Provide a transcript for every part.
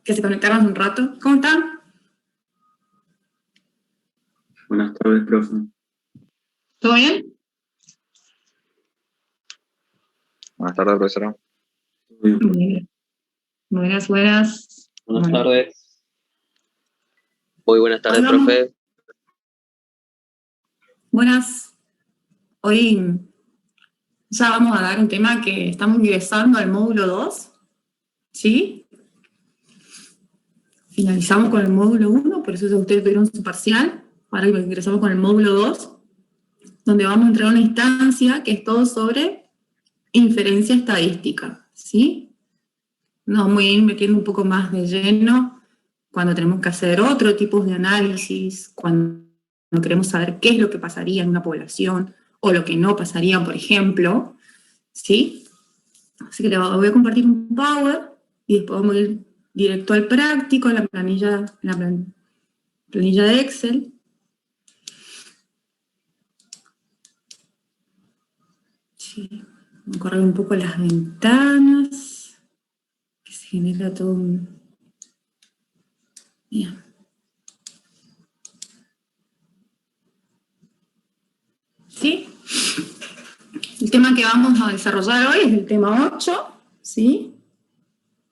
que se conectaron un rato. ¿Cómo están? Buenas tardes, profe. ¿Todo bien? Buenas tardes, profesora. Bien. Buenas. Buenas tardes. Muy buenas tardes, Hoy vamos- profe. Buenas. Hoy ya vamos a dar un tema que estamos ingresando al módulo 2, ¿sí? Finalizamos con el módulo 1, por eso ustedes tuvieron su parcial. Ahora ingresamos con el módulo 2, donde vamos a entrar a una instancia que es todo sobre inferencia estadística, ¿sí? Nos vamos a ir metiendo un poco más de lleno cuando tenemos que hacer otro tipo de análisis, cuando queremos saber qué es lo que pasaría en una población o lo que no pasaría, por ejemplo, ¿sí? Así que les voy a compartir un Power y después vamos a ir directo al práctico, en la planilla de Excel. Sí, vamos a correr un poco las ventanas, que se genera todo un... Bien. ¿Sí? El tema que vamos a desarrollar hoy es el tema 8, ¿sí?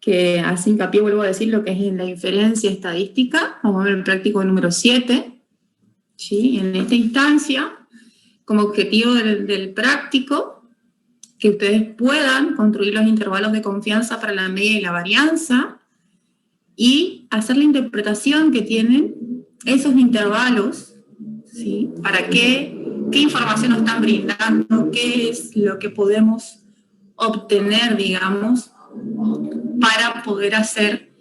Que hace hincapié, vuelvo a decir, lo que es la inferencia estadística. Vamos a ver el práctico número 7, ¿sí? En esta instancia, como objetivo del práctico, que ustedes puedan construir los intervalos de confianza para la media y la varianza y hacer la interpretación que tienen esos intervalos, ¿sí? Para qué información nos están brindando, qué es lo que podemos obtener, digamos, para poder hacer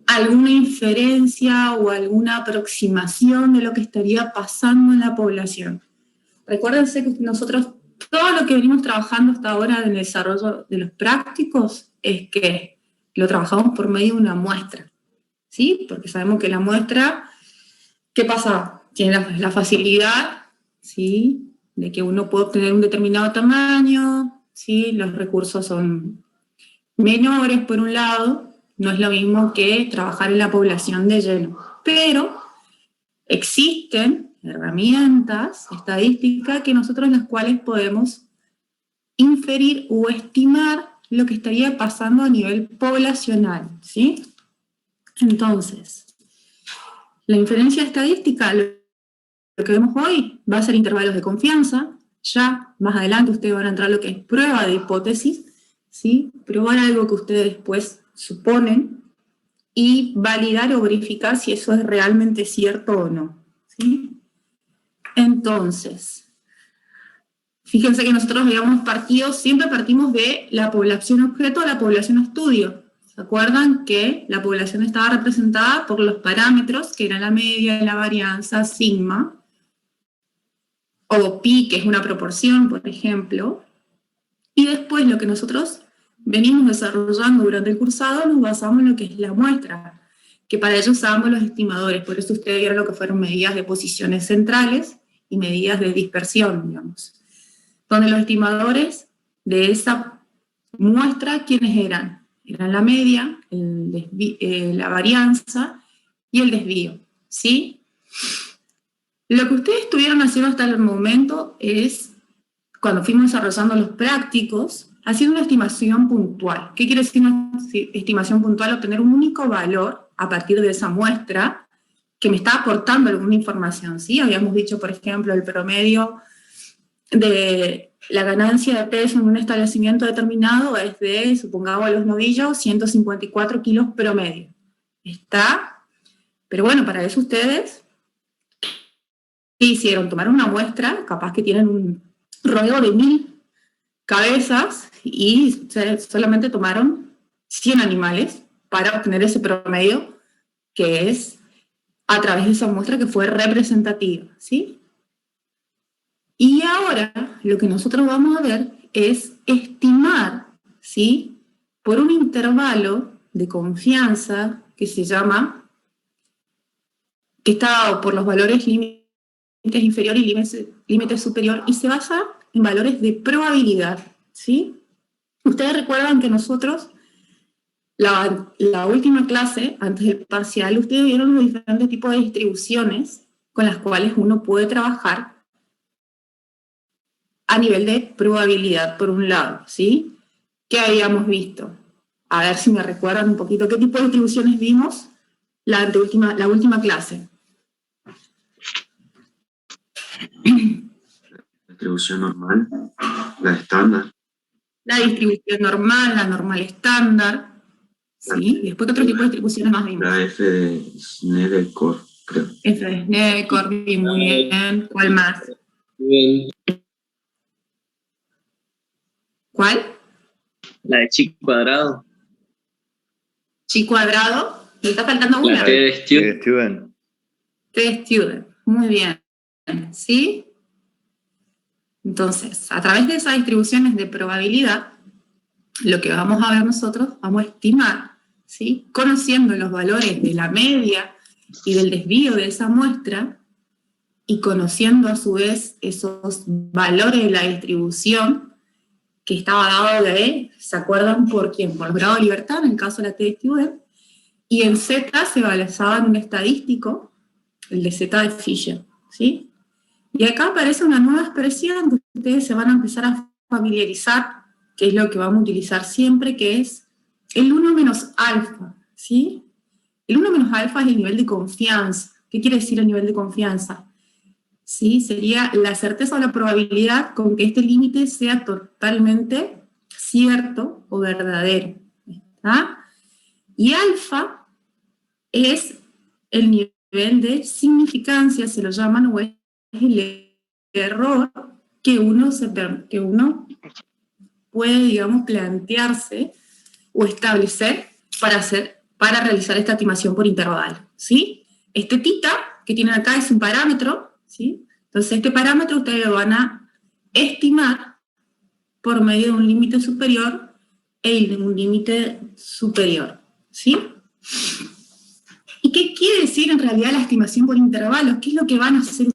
alguna inferencia o alguna aproximación de lo que estaría pasando en la población. Recuérdense que nosotros, todo lo que venimos trabajando hasta ahora en el desarrollo de los prácticos es que lo trabajamos por medio de una muestra, ¿sí? Porque sabemos que la muestra, ¿qué pasa? Tiene la facilidad, ¿sí? De que uno puede obtener un determinado tamaño, ¿sí? Los recursos son menores por un lado, no es lo mismo que trabajar en la población de lleno, pero existen herramientas estadísticas que nosotros las cuales podemos inferir o estimar lo que estaría pasando a nivel poblacional, ¿sí? Entonces, la inferencia estadística, lo que vemos hoy, va a ser intervalos de confianza. Ya más adelante ustedes van a entrar a lo que es prueba de hipótesis, ¿sí? Probar algo que ustedes después suponen y validar o verificar si eso es realmente cierto o no, ¿sí? Entonces, fíjense que nosotros habíamos partido, siempre partimos de la población objeto a la población estudio. ¿Se acuerdan que la población estaba representada por los parámetros, que eran la media, la varianza, sigma, o pi, que es una proporción, por ejemplo, y después lo que nosotros venimos desarrollando durante el cursado nos basamos en lo que es la muestra, que para ello usábamos los estimadores, por eso ustedes vieron lo que fueron medidas de posiciones centrales y medidas de dispersión, digamos. Donde los estimadores de esa muestra, ¿quiénes eran? Eran la media, la varianza y el desvío, ¿sí? Lo que ustedes estuvieron haciendo hasta el momento es, cuando fuimos desarrollando los prácticos, haciendo una estimación puntual. ¿Qué quiere decir una estimación puntual? Obtener un único valor a partir de esa muestra que me está aportando alguna información, ¿sí? Habíamos dicho, por ejemplo, el promedio de la ganancia de peso en un establecimiento determinado es de, supongamos a los novillos, 154 kilos promedio. Está, pero bueno, para eso ustedes, ¿qué hicieron? Tomaron una muestra, capaz que tienen un rodeo de 1000 cabezas y solamente tomaron 100 animales para obtener ese promedio que es a través de esa muestra que fue representativa, ¿sí? Y ahora lo que nosotros vamos a ver es estimar, ¿sí? Por un intervalo de confianza que se llama, que está dado por los valores límites inferior y límite superior, y se basa en valores de probabilidad, ¿sí? Ustedes recuerdan que nosotros La última clase, antes del parcial, ustedes vieron los diferentes tipos de distribuciones con las cuales uno puede trabajar a nivel de probabilidad, por un lado, ¿sí? ¿Qué habíamos visto? A ver si me recuerdan un poquito qué tipo de distribuciones vimos la última clase. Distribución normal, la estándar. La distribución normal, la normal estándar, ¿sí? Y después, ¿qué otro tipo de distribuciones más vimos? La F de Snedeker, creo. F de Snedeker, muy bien. ¿Cuál más? Bien. ¿Cuál? La de chi cuadrado. Chi cuadrado. Le está faltando una. La T de student. Student. T de student. Muy bien. ¿Sí? Entonces, a través de esas distribuciones de probabilidad, lo que vamos a ver nosotros, vamos a estimar, ¿sí? Conociendo los valores de la media y del desvío de esa muestra, y conociendo a su vez esos valores de la distribución que estaba dado de, ¿se acuerdan por quién? Por el grado de libertad, en el caso de la T de student, y en Z se basaba en un estadístico, el de Z de Fisher, ¿sí? Y acá aparece una nueva expresión que ustedes se van a empezar a familiarizar, que es lo que vamos a utilizar siempre, que es el 1 menos alfa, ¿sí? El 1 menos alfa es el nivel de confianza. ¿Qué quiere decir el nivel de confianza? ¿Sí? Sería la certeza o la probabilidad con que este límite sea totalmente cierto o verdadero. ¿Está? Y alfa es el nivel de significancia, se lo llaman, o es el error que uno puede, digamos, plantearse o establecer para realizar esta estimación por intervalo, ¿sí? Este tita que tienen acá es un parámetro, ¿sí? Entonces este parámetro ustedes lo van a estimar por medio de un límite superior e un límite superior, ¿sí? ¿Y qué quiere decir en realidad la estimación por intervalos? ¿Qué es lo que van a hacer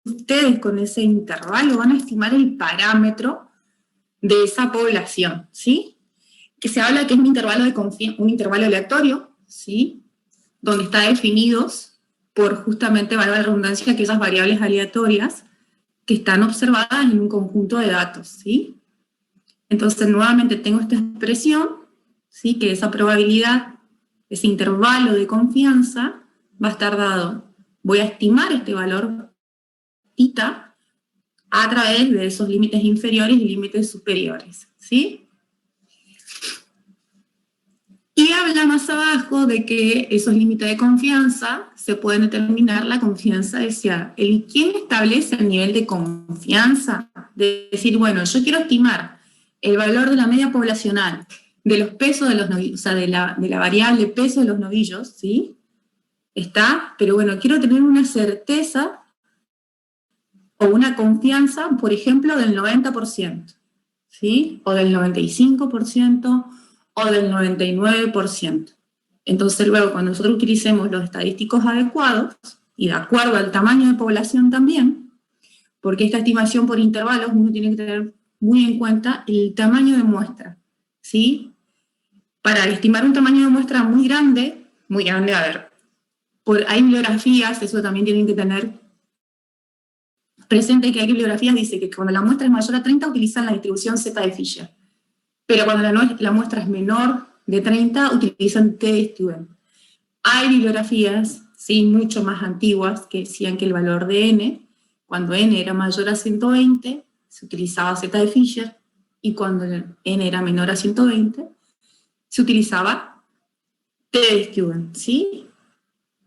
ustedes con ese intervalo? Van a estimar el parámetro de esa población, ¿sí? Que se habla que es un intervalo aleatorio, ¿sí? Donde está definidos por justamente, valga la redundancia, aquellas variables aleatorias que están observadas en un conjunto de datos, ¿sí? Entonces, nuevamente tengo esta expresión, ¿sí? Que esa probabilidad, ese intervalo de confianza va a estar dado. Voy a estimar este valor θ a través de esos límites inferiores y límites superiores, ¿sí? Y habla más abajo de que esos límites de confianza se pueden determinar la confianza deseada. ¿Quién establece el nivel de confianza? De decir, bueno, yo quiero estimar el valor de la media poblacional, de los pesos de los novillos, o sea, de la variable peso de los novillos, ¿sí? Está, pero bueno, quiero tener una certeza o una confianza, por ejemplo, del 90%, ¿sí? O del 95%, o del 99%. Entonces luego, cuando nosotros utilicemos los estadísticos adecuados, y de acuerdo al tamaño de población también, porque esta estimación por intervalos uno tiene que tener muy en cuenta el tamaño de muestra, ¿sí? Para estimar un tamaño de muestra muy grande, a ver, hay bibliografías, eso también tienen que tener presente, que hay bibliografías que dice que cuando la muestra es mayor a 30 utilizan la distribución Z de Fisher. Pero cuando la muestra es menor de 30, utilizan T de student. Hay bibliografías, sí, mucho más antiguas, que decían que el valor de n, cuando n era mayor a 120, se utilizaba Z de Fisher, y cuando n era menor a 120, se utilizaba T de student, ¿sí?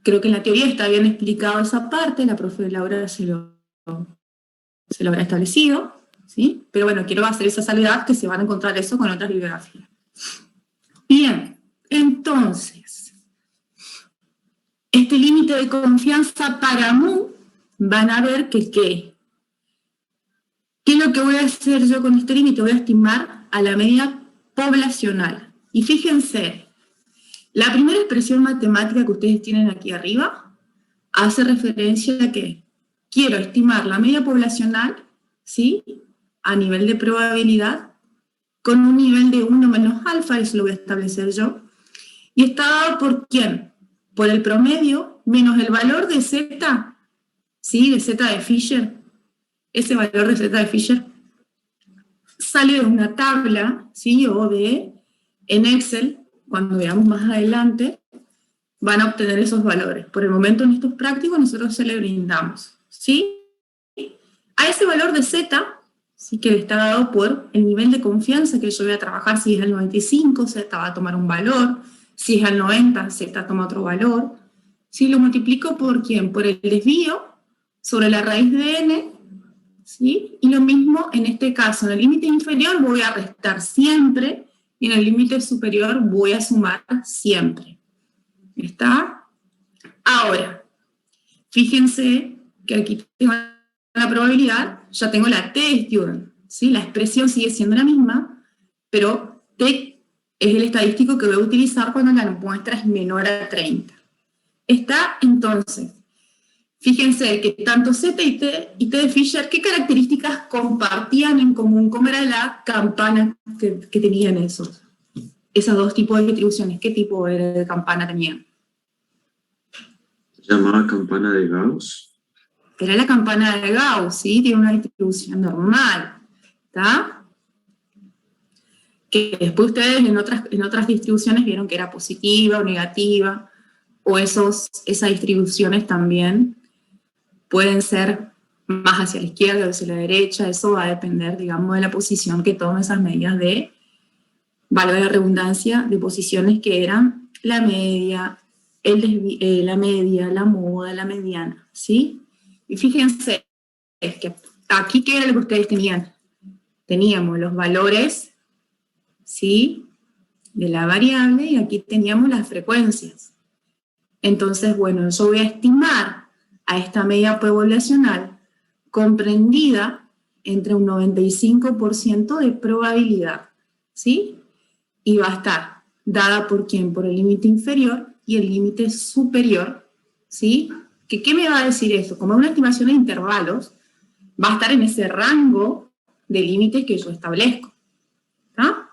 Creo que en la teoría está bien explicado esa parte, la profe Laura se lo habrá establecido, ¿sí? Pero bueno, quiero hacer esa salvedad que se van a encontrar eso con otras bibliografías. Bien, entonces, este límite de confianza para mu, van a ver que ¿qué es lo que voy a hacer yo con este límite? Voy a estimar a la media poblacional. Y fíjense, la primera expresión matemática que ustedes tienen aquí arriba hace referencia a que quiero estimar la media poblacional, ¿sí? A nivel de probabilidad, con un nivel de 1 menos alfa, eso lo voy a establecer yo, Y está dado por ¿quién? Por el promedio menos el valor de Z, ¿sí? De Z de Fisher. Ese valor de Z de Fisher sale de una tabla, ¿sí? En Excel, cuando veamos más adelante, van a obtener esos valores. Por el momento en estos prácticos nosotros se le brindamos, ¿sí? A ese valor de Z, sí, que está dado por el nivel de confianza que yo voy a trabajar. Si es al 95, Z va a tomar un valor. Si es al 90, Z toma otro valor. Si lo multiplico por ¿quién? Por el desvío sobre la raíz de n, ¿sí? Y lo mismo en este caso, en el límite inferior voy a restar siempre y en el límite superior voy a sumar siempre. ¿Está? Ahora, fíjense que aquí tengo la probabilidad, ya tengo la t-student, ¿sí? La expresión sigue siendo la misma, pero t es el estadístico que voy a utilizar cuando la muestra es menor a 30. Está entonces, fíjense que tanto Z y T de Fisher, ¿qué características compartían en común? ¿Cómo era la campana que tenían esos dos tipos de distribuciones? ¿Qué tipo de campana tenían? Se llamaba campana de Gauss. Era la campana de Gauss, ¿sí? Tiene una distribución normal, ¿está? Que después ustedes en otras distribuciones vieron que era positiva o negativa, o esas distribuciones también pueden ser más hacia la izquierda o hacia la derecha. Eso va a depender, digamos, de la posición que tomen esas medidas de, valga la redundancia, de posiciones que eran la media, la moda, la mediana, ¿sí? Y fíjense, es que aquí, ¿qué era lo que ustedes tenían? Teníamos los valores, ¿sí? De la variable, y aquí teníamos las frecuencias. Entonces, bueno, yo voy a estimar a esta media poblacional comprendida entre un 95% de probabilidad, ¿sí? Y va a estar dada por ¿quién? Por el límite inferior y el límite superior, ¿sí? ¿Qué me va a decir esto? Como una estimación de intervalos, va a estar en ese rango de límites que yo establezco, ¿está?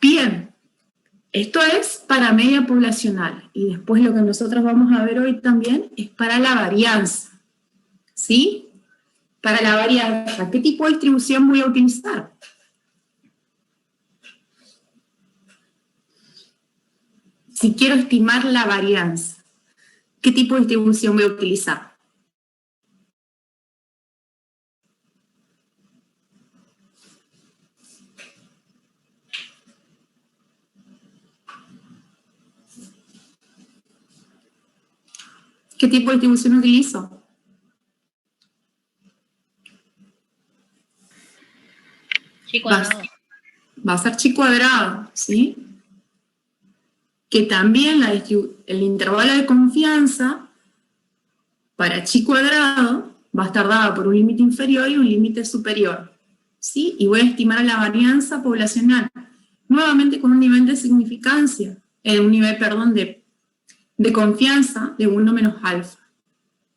Bien, esto es para media poblacional, y después lo que nosotros vamos a ver hoy también es para la varianza, ¿sí? Para la varianza, ¿qué tipo de distribución voy a utilizar? Si quiero estimar la varianza, ¿qué tipo de distribución voy a utilizar? ¿Qué tipo de distribución utilizo? Chi cuadrado. Va a ser chi cuadrado, ¿sí? Que también el intervalo de confianza para chi cuadrado va a estar dado por un límite inferior y un límite superior, ¿sí? Y voy a estimar la varianza poblacional, nuevamente con un nivel de significancia, un nivel, perdón, de confianza de 1 menos alfa.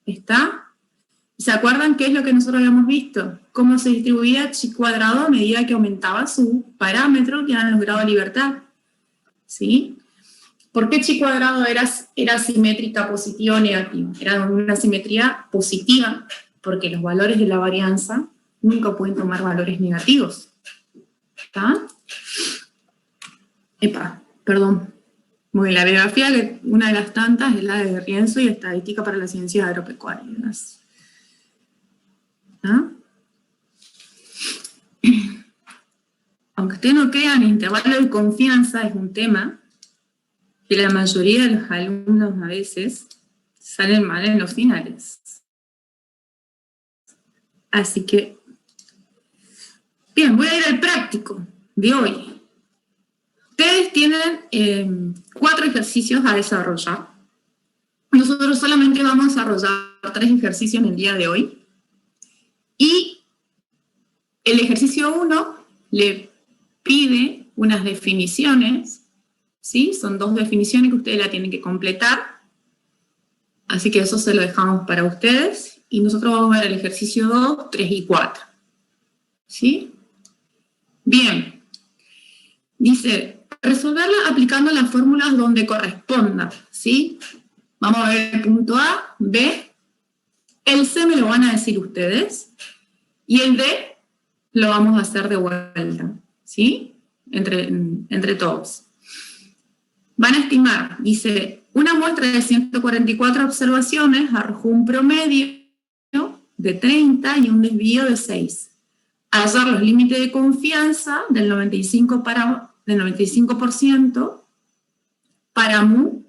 ¿Está? ¿Se acuerdan qué es lo que nosotros habíamos visto? Cómo se distribuía chi cuadrado a medida que aumentaba su parámetro, que eran los grados de libertad, ¿sí? ¿Por qué chi cuadrado era simétrica positiva o negativa? Era una simetría positiva, porque los valores de la varianza nunca pueden tomar valores negativos. ¿Está? Perdón. Muy bien, la bibliografía, que una de las tantas es la de Rienzo y Estadística para las Ciencias Agropecuarias. ¿Ah? Aunque ustedes no crean, el intervalo de confianza es un tema que la mayoría de los alumnos a veces salen mal en los finales. Así que, bien, voy a ir al práctico de hoy. Ustedes tienen 4 ejercicios a desarrollar. Nosotros solamente vamos a desarrollar 3 ejercicios en el día de hoy. Y el ejercicio 1 le pide unas definiciones, ¿sí? Son 2 definiciones que ustedes la tienen que completar. Así que eso se lo dejamos para ustedes. Y nosotros vamos a ver el ejercicio 2, 3 y 4. ¿Sí? Bien. Dice, resolverla aplicando las fórmulas donde corresponda, ¿sí? Vamos a ver el punto A, B, el C me lo van a decir ustedes, y el D lo vamos a hacer de vuelta, ¿sí? Entre todos. Van a estimar, dice, una muestra de 144 observaciones arrojó un promedio de 30 y un desvío de 6. Hallar los límites de confianza del 95% para mu,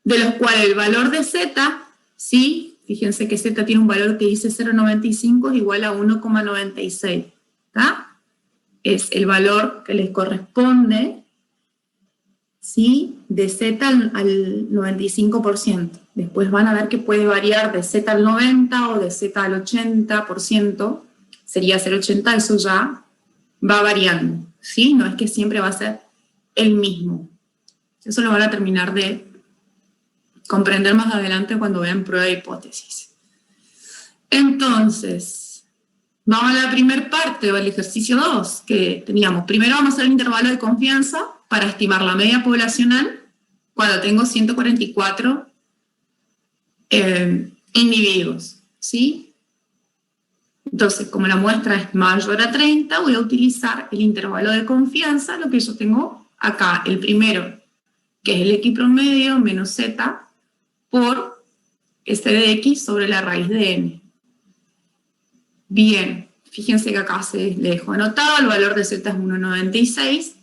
de los cuales el valor de z, ¿sí? Fíjense que z tiene un valor que dice 0,95 es igual a 1,96, ¿está? Es el valor que les corresponde, ¿sí? De z al 95%. Después van a ver que puede variar de z al 90 o de z al 80%, sería 0,80, eso ya va variando, ¿sí? No es que siempre va a ser el mismo. Eso lo van a terminar de comprender más adelante cuando vean prueba de hipótesis. Entonces, vamos a la primera parte del ejercicio 2, que teníamos. Primero vamos a hacer el intervalo de confianza para estimar la media poblacional cuando tengo 144 individuos, ¿sí? Entonces, como la muestra es mayor a 30, voy a utilizar el intervalo de confianza, lo que yo tengo acá, el primero, que es el X promedio menos Z, por S de X sobre la raíz de N. Bien, fíjense que acá le dejo anotado, el valor de Z es 1,96,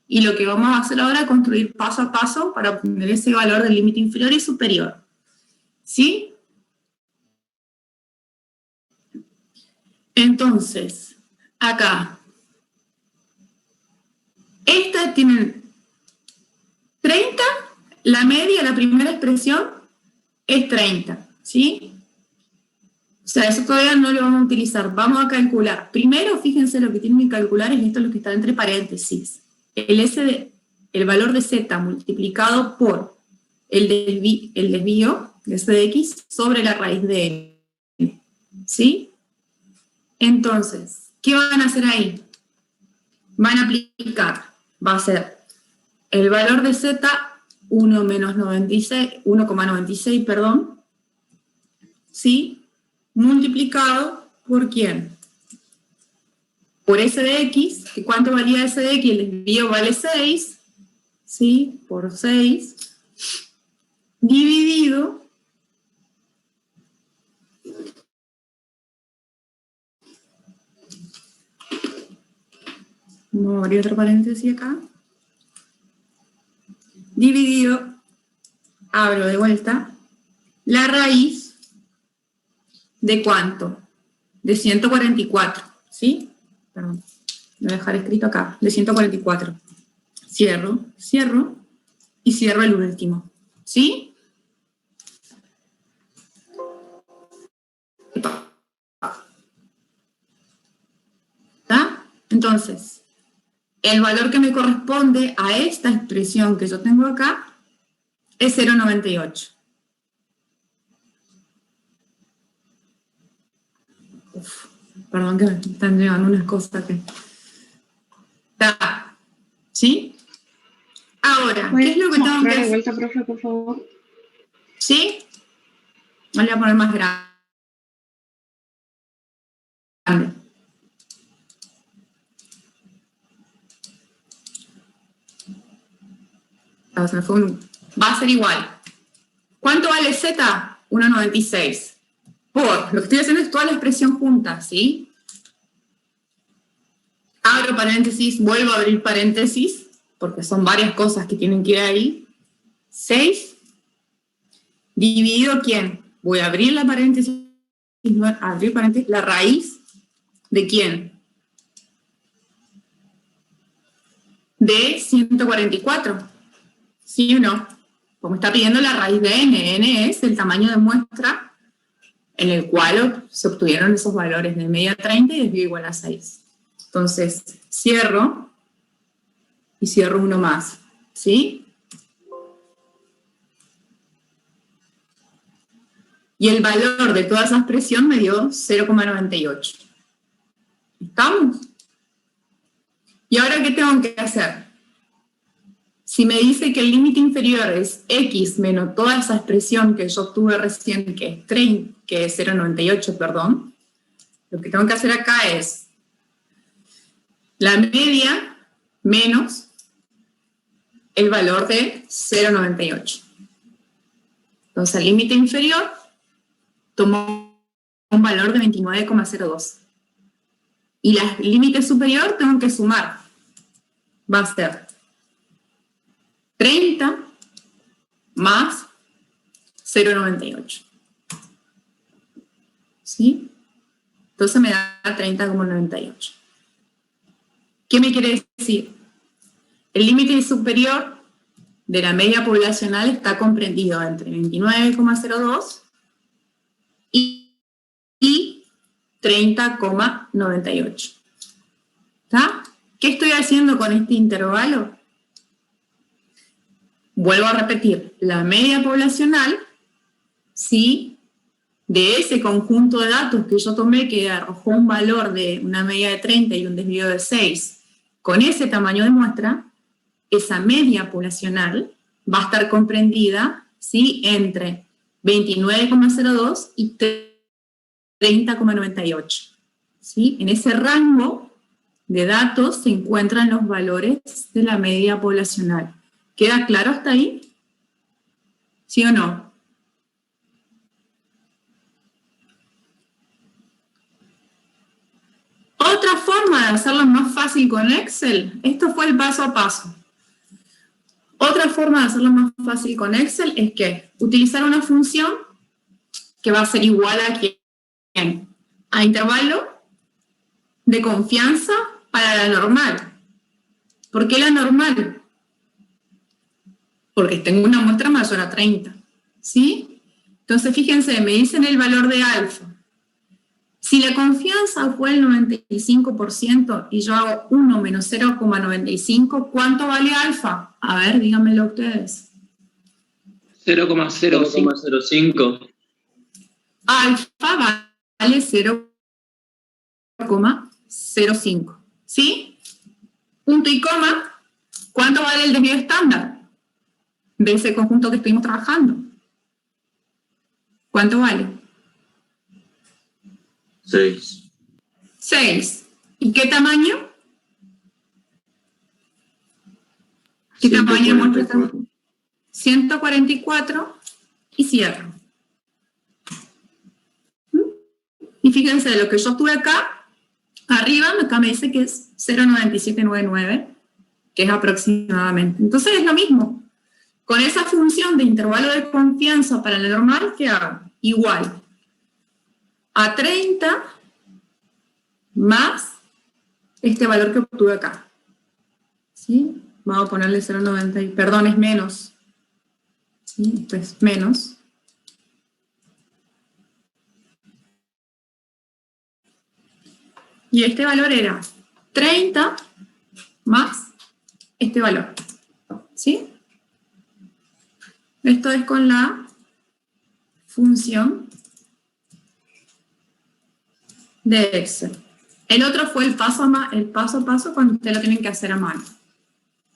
y lo que vamos a hacer ahora es construir paso a paso para obtener ese valor del límite inferior y superior. ¿Sí? Entonces, acá, esta tiene 30, la media, la primera expresión, es 30, ¿sí? O sea, eso todavía no lo vamos a utilizar. Vamos a calcular. Primero, fíjense, lo que tienen que calcular es esto, lo que está entre paréntesis. El valor de Z multiplicado por el desvío de S de X sobre la raíz de N. ¿Sí? Entonces, ¿qué van a hacer ahí? Van a aplicar, va a ser el valor de Z, 1,96, perdón, ¿sí? Multiplicado por ¿quién? Por S de X, que ¿cuánto valía S de X? El desvío vale 6, ¿sí? Por 6, dividido no abrí otro paréntesis acá, dividido, abro de vuelta, la raíz de ¿cuánto? De 144, ¿sí? Perdón, lo voy a dejar escrito acá, de 144. Cierro, cierro, y cierro el último, ¿sí? ¿Está? Entonces, el valor que me corresponde a esta expresión que yo tengo acá es 0,98. Perdón que me están llegando unas cosas que... ¿Está? ¿Sí? Ahora, ¿qué es lo que tengo que hacer? De vuelta, profe, por favor. ¿Sí? Me voy a poner más grande. Va a ser igual. ¿Cuánto vale Z? 1,96. Por, lo que estoy haciendo es toda la expresión junta, ¿sí? Abro paréntesis, vuelvo a abrir paréntesis, porque son varias cosas que tienen que ir ahí. 6, dividido, ¿quién? Voy a abrir la paréntesis, la raíz, ¿de quién? De 144. ¿Sí o no? Como está pidiendo la raíz de n. N es el tamaño de muestra en el cual se obtuvieron esos valores de media 30 y desvío igual a 6. Entonces, cierro y cierro uno más. ¿Sí? Y el valor de toda esa expresión me dio 0,98. ¿Estamos? ¿Y ahora qué tengo que hacer? Si me dice que el límite inferior es x menos toda esa expresión que yo obtuve recién, que es 0,98, perdón, lo que tengo que hacer acá es la media menos el valor de 0,98. Entonces, el límite inferior tomó un valor de 29,02. Y el límite superior tengo que sumar. Va a ser 30 más 0,98. ¿Sí? Entonces me da 30,98. ¿Qué me quiere decir? El límite superior de la media poblacional está comprendido entre 29,02 y 30,98. ¿Está? ¿Qué estoy haciendo con este intervalo? Vuelvo a repetir, la media poblacional, ¿sí?, de ese conjunto de datos que yo tomé, que arrojó un valor de una media de 30 y un desvío de 6, con ese tamaño de muestra, esa media poblacional va a estar comprendida, ¿sí?, entre 29,02 y 30,98. ¿Sí? En ese rango de datos se encuentran los valores de la media poblacional. ¿Queda claro hasta ahí? ¿Sí o no? Otra forma de hacerlo más fácil con Excel, esto fue el paso a paso. Otra forma de hacerlo más fácil con Excel es que utilizar una función que va a ser igual a ¿quién? A intervalo de confianza para la normal. ¿Por qué la normal? Porque tengo una muestra mayor a 30, ¿sí? Entonces, fíjense, me dicen el valor de alfa. Si la confianza fue el 95% y yo hago 1 menos 0,95, ¿cuánto vale alfa? A ver, díganmelo ustedes. 0,05. Alfa vale 0,05, ¿sí? Punto y coma, ¿cuánto vale el desvío estándar de ese conjunto que estuvimos trabajando? ¿Cuánto vale? 6. 6. ¿Y qué tamaño? ¿Qué tamaño muestra? 144 y cierro. Y fíjense, lo que yo tuve acá, arriba, acá me dice que es 0,9799, que es aproximadamente. Entonces es lo mismo. Con esa función de intervalo de confianza para la normal, ¿qué hago? Igual a 30 más este valor que obtuve acá. ¿Sí? Vamos a ponerle 0,90, perdón, es menos. ¿Sí? Esto es menos. Y este valor era 30 más este valor. ¿Sí? Esto es con la función de Excel. El otro fue el paso a paso cuando ustedes lo tienen que hacer a mano.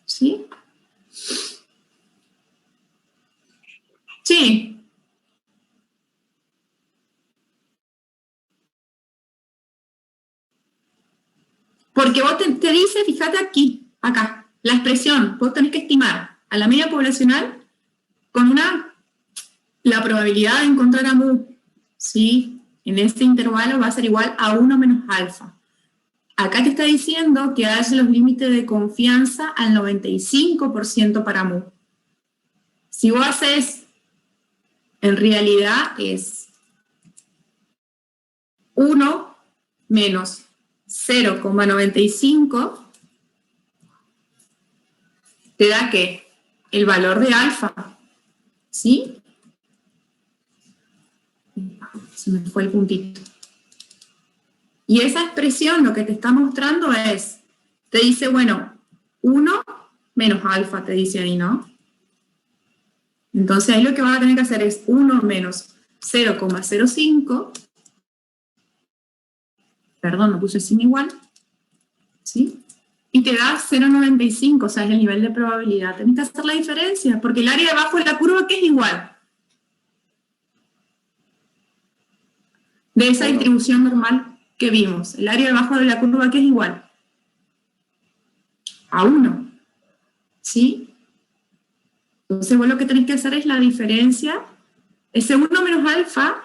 ¿Sí? Sí. Porque vos te dice, fíjate aquí, acá, la expresión, vos tenés que estimar a la media poblacional con la probabilidad de encontrar a mu, ¿sí? En este intervalo va a ser igual a 1 menos alfa. Acá te está diciendo que hace los límites de confianza al 95% para mu. Si vos haces, en realidad es 1 menos 0,95, te da ¿qué? El valor de alfa, ¿sí? Se me fue el puntito. Y esa expresión lo que te está mostrando es, te dice, bueno, 1 menos alfa, te dice ahí, ¿no? Entonces ahí lo que vas a tener que hacer es 1 menos 0,05, perdón, no puse sin igual, ¿sí? y te da 0,95, o sea, es el nivel de probabilidad. Tenés que hacer la diferencia, porque el área de abajo de la curva, ¿qué es igual? De esa distribución normal que vimos. El área de abajo de la curva, ¿qué es igual? A 1. ¿Sí? Entonces vos lo que tenés que hacer es la diferencia. Ese 1 menos alfa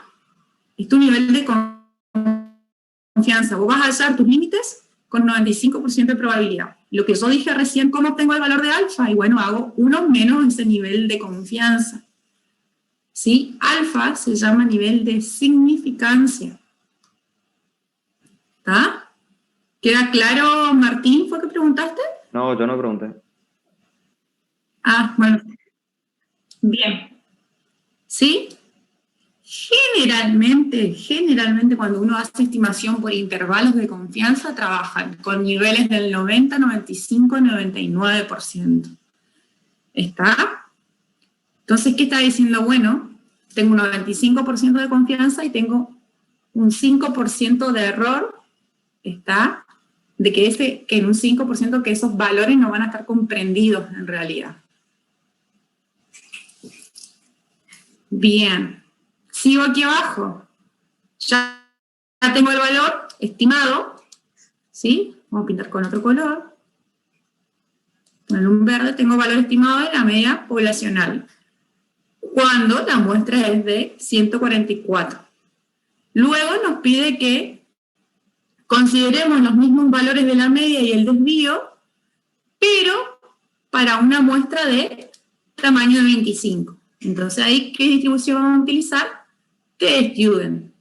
es tu nivel de confianza. Vos vas a hallar tus límites con 95% de probabilidad. Lo que yo dije recién, ¿cómo obtengo el valor de alfa? Y bueno, hago 1 menos ese nivel de confianza. ¿Sí? Alfa se llama nivel de significancia. ¿Está? ¿Queda claro, Martín? ¿Fue que preguntaste? No, yo no pregunté. Ah, bueno. Bien. ¿Sí? Generalmente cuando uno hace estimación por intervalos de confianza, trabajan con niveles del 90, 95, 99%. ¿Está? Entonces, ¿qué está diciendo? Bueno, tengo un 95% de confianza y tengo un 5% de error, ¿está? De que en un 5% que esos valores no van a estar comprendidos en realidad. Bien. Sigo aquí abajo. Ya tengo el valor estimado, ¿sí? Vamos a pintar con otro color. Con un verde tengo valor estimado de la media poblacional, cuando la muestra es de 144. Luego nos pide que consideremos los mismos valores de la media y el desvío, pero para una muestra de tamaño de 25. Entonces, ahí, ¿qué distribución vamos a utilizar? T-Student.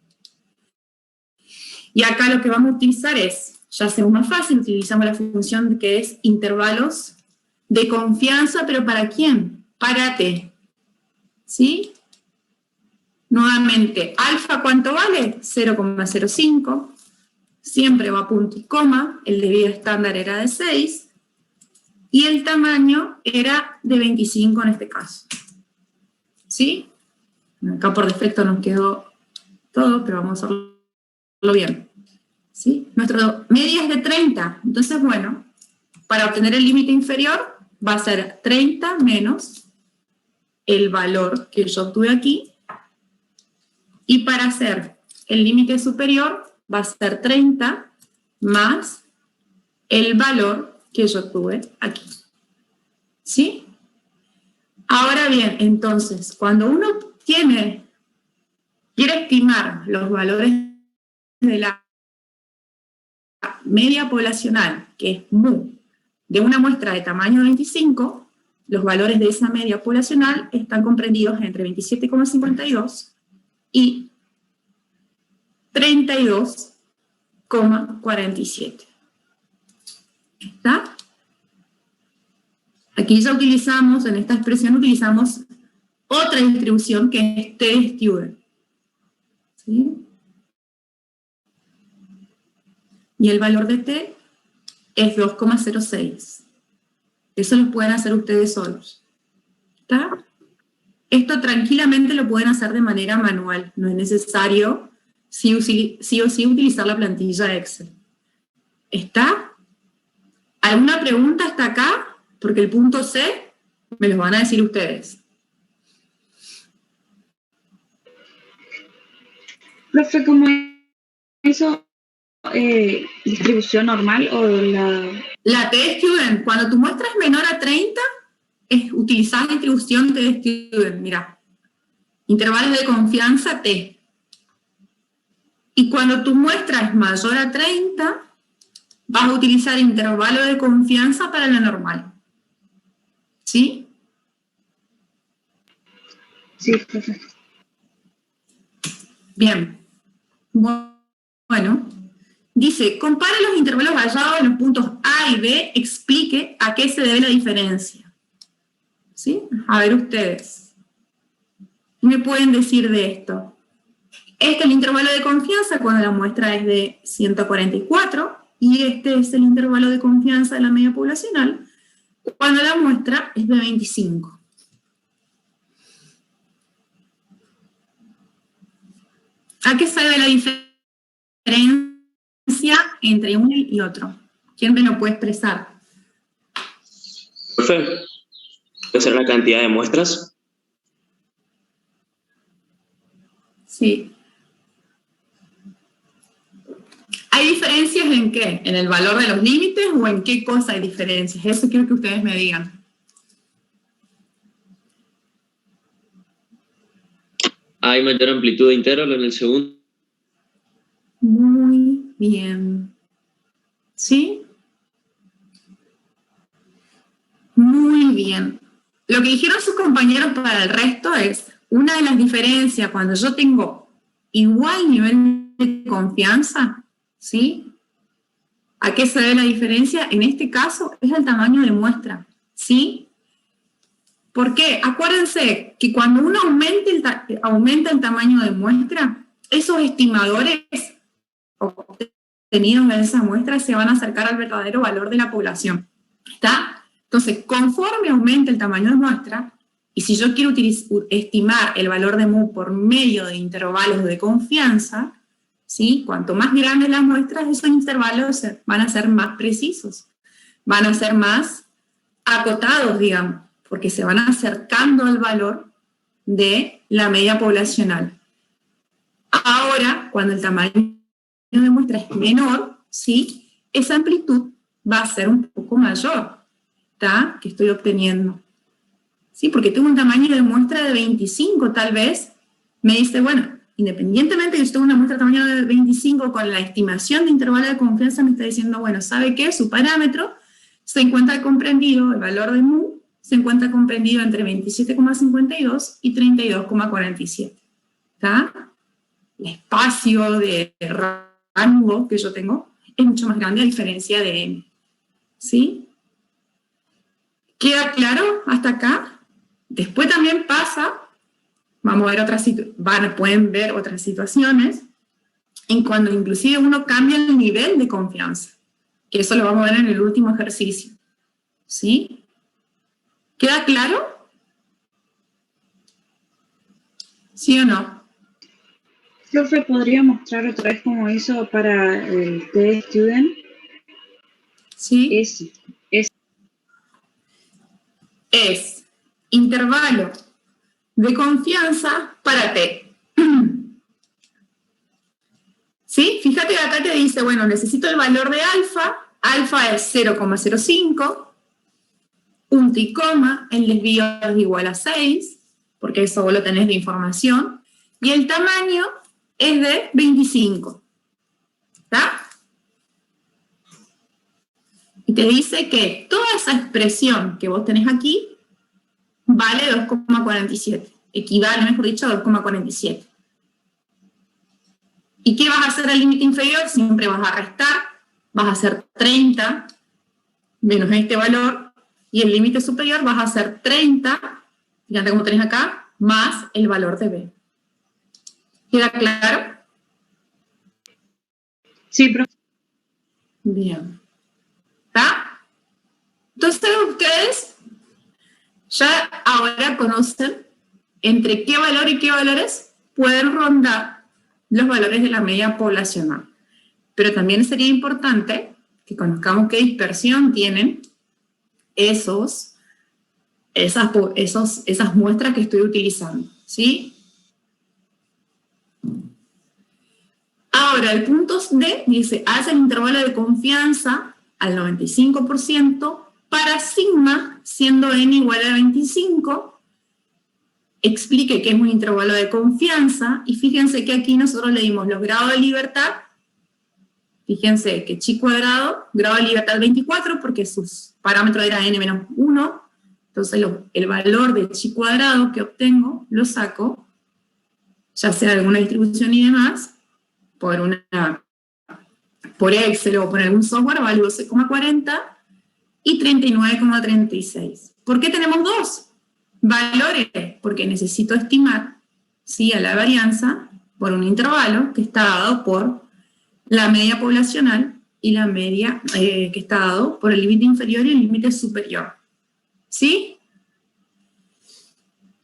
Y acá lo que vamos a utilizar es, ya hacemos más fácil, utilizamos la función que es intervalos de confianza, pero ¿para quién? Para T. ¿Sí? Nuevamente, alfa, ¿cuánto vale? 0,05. Siempre va a punto y coma, el desvío estándar era de 6, y el tamaño era de 25 en este caso. ¿Sí? Acá por defecto nos quedó todo, pero vamos a hacerlo bien. ¿Sí? Nuestra media es de 30, entonces bueno, para obtener el límite inferior va a ser 30 menos el valor que yo obtuve aquí, y para hacer el límite superior va a ser 30 más el valor que yo obtuve aquí. ¿Sí? Ahora bien, entonces, cuando uno quiere estimar los valores de la media poblacional, que es mu, de una muestra de tamaño 25, los valores de esa media poblacional están comprendidos entre 27,52 y 32,47. ¿Está? Aquí ya utilizamos, en esta expresión utilizamos otra distribución que es T-Student. ¿Sí? Y el valor de T es 2,06. Eso lo pueden hacer ustedes solos. ¿Está? Esto tranquilamente lo pueden hacer de manera manual. No es necesario sí o sí utilizar la plantilla Excel. ¿Está? ¿Alguna pregunta hasta acá? Porque el punto C me los van a decir ustedes. Profe, ¿cómo eso? ¿Distribución normal o la...? La T-Student, cuando tu muestra es menor a 30, utilizar la distribución T-Student. Mira, intervalos de confianza T. Y cuando tu muestra es mayor a 30, vas a utilizar intervalo de confianza para la normal. ¿Sí? Sí, perfecto. Bien. Bueno, dice, compare los intervalos hallados en los puntos A y B, explique a qué se debe la diferencia. ¿Sí? A ver ustedes. ¿Qué me pueden decir de esto? Este es el intervalo de confianza cuando la muestra es de 144, y este es el intervalo de confianza de la media poblacional cuando la muestra es de 25. ¿A qué se debe la diferencia entre uno y otro? ¿Quién me lo puede expresar? Profe, ¿puede ser la cantidad de muestras? Sí. ¿Hay diferencias en qué? ¿En el valor de los límites o en qué cosa hay diferencias? Eso quiero que ustedes me digan. ¿Hay mayor amplitud de intervalo en el segundo? Muy bien. ¿Sí? Muy bien. Lo que dijeron sus compañeros para el resto es, una de las diferencias cuando yo tengo igual nivel de confianza, ¿sí? ¿A qué se debe la diferencia? En este caso es el tamaño de muestra, ¿sí? ¿Por qué? Acuérdense que cuando uno aumenta el tamaño de muestra, esos estimadores obtenidos en esa muestra se van a acercar al verdadero valor de la población, ¿está? Entonces, conforme aumenta el tamaño de muestra, y si yo quiero estimar el valor de mu por medio de intervalos de confianza, ¿sí? Cuanto más grandes las muestras, esos intervalos van a ser más precisos, van a ser más acotados, digamos, porque se van acercando al valor de la media poblacional. Ahora, cuando el tamaño de muestra es menor, ¿sí? Esa amplitud va a ser un poco mayor, ¿está? Que estoy obteniendo. ¿Sí? Porque tengo un tamaño de muestra de 25, tal vez, me dice, bueno, independientemente de que yo tenga una muestra de tamaño de 25, con la estimación de intervalo de confianza me está diciendo, bueno, ¿sabe qué? Su parámetro se encuentra comprendido, el valor de mu, se encuentra comprendido entre 27,52 y 32,47. ¿Está? El espacio de rango que yo tengo es mucho más grande a diferencia de n. ¿Sí? ¿Queda claro hasta acá? Después también pasa, vamos a ver pueden ver otras situaciones, en cuando inclusive uno cambia el nivel de confianza, que eso lo vamos a ver en el último ejercicio. ¿Sí? ¿Queda claro? ¿Sí o no? Profe, ¿podría mostrar otra vez cómo hizo para el T-Student? ¿Sí? Es Es intervalo de confianza para T. ¿Sí? Fíjate que acá te dice, bueno, necesito el valor de alfa es 0,05, punto y coma, el desvío es igual a 6, porque eso vos lo tenés de información, y el tamaño es de 25. ¿Está? Y te dice que toda esa expresión que vos tenés aquí vale 2,47, equivale, mejor dicho, a 2,47. ¿Y qué vas a hacer al límite inferior? Siempre vas a restar, vas a hacer 30 menos este valor, y el límite superior vas a hacer 30, fíjate cómo tenés acá, más el valor de B. ¿Queda claro? Sí, profe. Bien. ¿Está? Entonces ustedes ya ahora conocen entre qué valor y qué valores pueden rondar los valores de la media poblacional. Pero también sería importante que conozcamos qué dispersión tienen esas muestras que estoy utilizando, ¿sí? Ahora, el punto D dice, hace el intervalo de confianza al 95% para sigma, siendo n igual a 25, explique qué es un intervalo de confianza, y fíjense que aquí nosotros le dimos los grados de libertad. Fíjense que chi cuadrado, grado de libertad 24, porque sus parámetros era n menos 1, entonces el valor de chi cuadrado que obtengo lo saco, ya sea de alguna distribución y demás, por Excel o por algún software, vale 12,40 y 39,36. ¿Por qué tenemos dos valores? Porque necesito estimar, ¿sí?, a la varianza por un intervalo que está dado por la media poblacional y la media que está dado por el límite inferior y el límite superior. ¿Sí?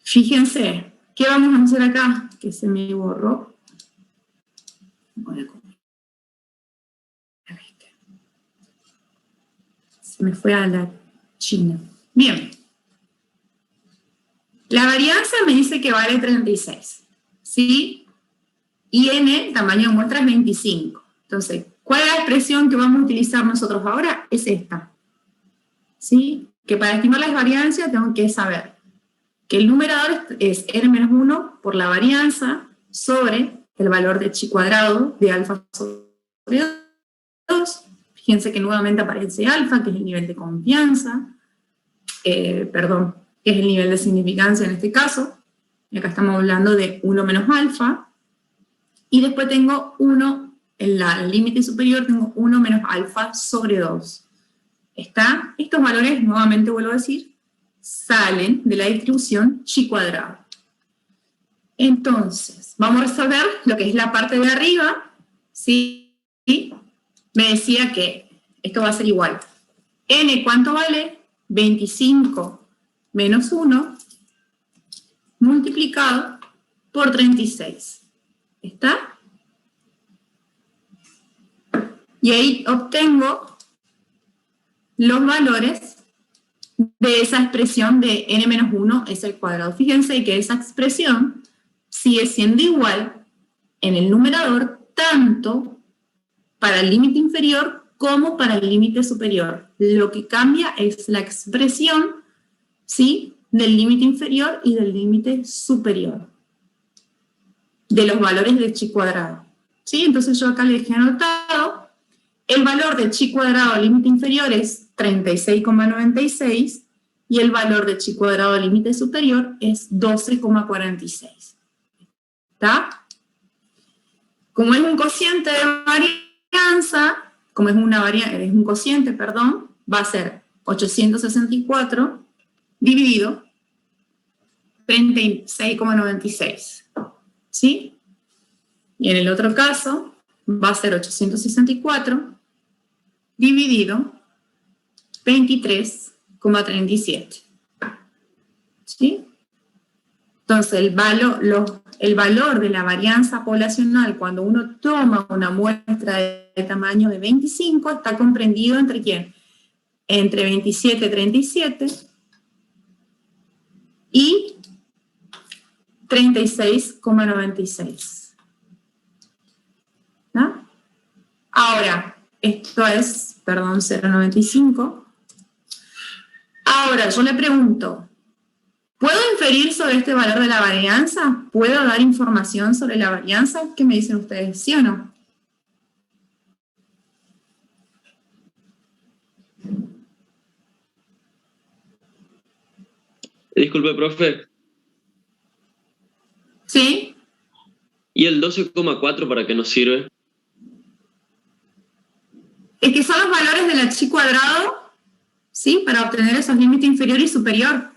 Fíjense, ¿qué vamos a hacer acá? Que se me borró. Voy a copiar. Se me fue a la China. Bien. La varianza me dice que vale 36, ¿sí? Y n, tamaño de muestra, es 25. Entonces, ¿cuál es la expresión que vamos a utilizar nosotros ahora? Es esta, ¿sí? Que para estimar las varianzas tengo que saber que el numerador es n-1 por la varianza sobre el valor de chi cuadrado de alfa sobre 2. Fíjense que nuevamente aparece alfa, que es el nivel de confianza, que es el nivel de significancia en este caso, y acá estamos hablando de 1 menos alfa, y después tengo 1, en el límite superior tengo 1 menos alfa sobre 2. ¿Está? Estos valores, nuevamente vuelvo a decir, salen de la distribución chi cuadrado. Entonces, vamos a resolver lo que es la parte de arriba, ¿sí? Me decía que esto va a ser igual. N, ¿cuánto vale? 25 menos 1 multiplicado por 36. ¿Está? Y ahí obtengo los valores de esa expresión de n-1 es el cuadrado. Fíjense que esa expresión sigue siendo igual en el numerador tanto para el límite inferior como para el límite superior. Lo que cambia es la expresión, ¿sí?, del límite inferior y del límite superior, de los valores de chi cuadrado. ¿Sí? Entonces yo acá le dejé anotado, el valor de chi cuadrado al límite inferior es 36,96 y el valor de chi cuadrado al límite superior es 12,46. ¿Está? Como es un cociente de varianza, como es un cociente, perdón, va a ser 864 dividido 36,96. ¿Sí? Y en el otro caso va a ser 864 dividido 23,37. ¿Sí? Entonces, el valor de la varianza poblacional cuando uno toma una muestra de tamaño de 25 está comprendido entre ¿quién? Entre 27,37 y 36,96. ¿No? Ahora, esto es, 0,95. Ahora, yo le pregunto, ¿puedo inferir sobre este valor de la varianza? ¿Puedo dar información sobre la varianza? ¿Qué me dicen ustedes? ¿Sí o no? Disculpe, profe. ¿Sí? ¿Y el 12,4 para qué nos sirve? Es que son los valores de la chi cuadrado, ¿sí? Para obtener esos límites inferior y superior.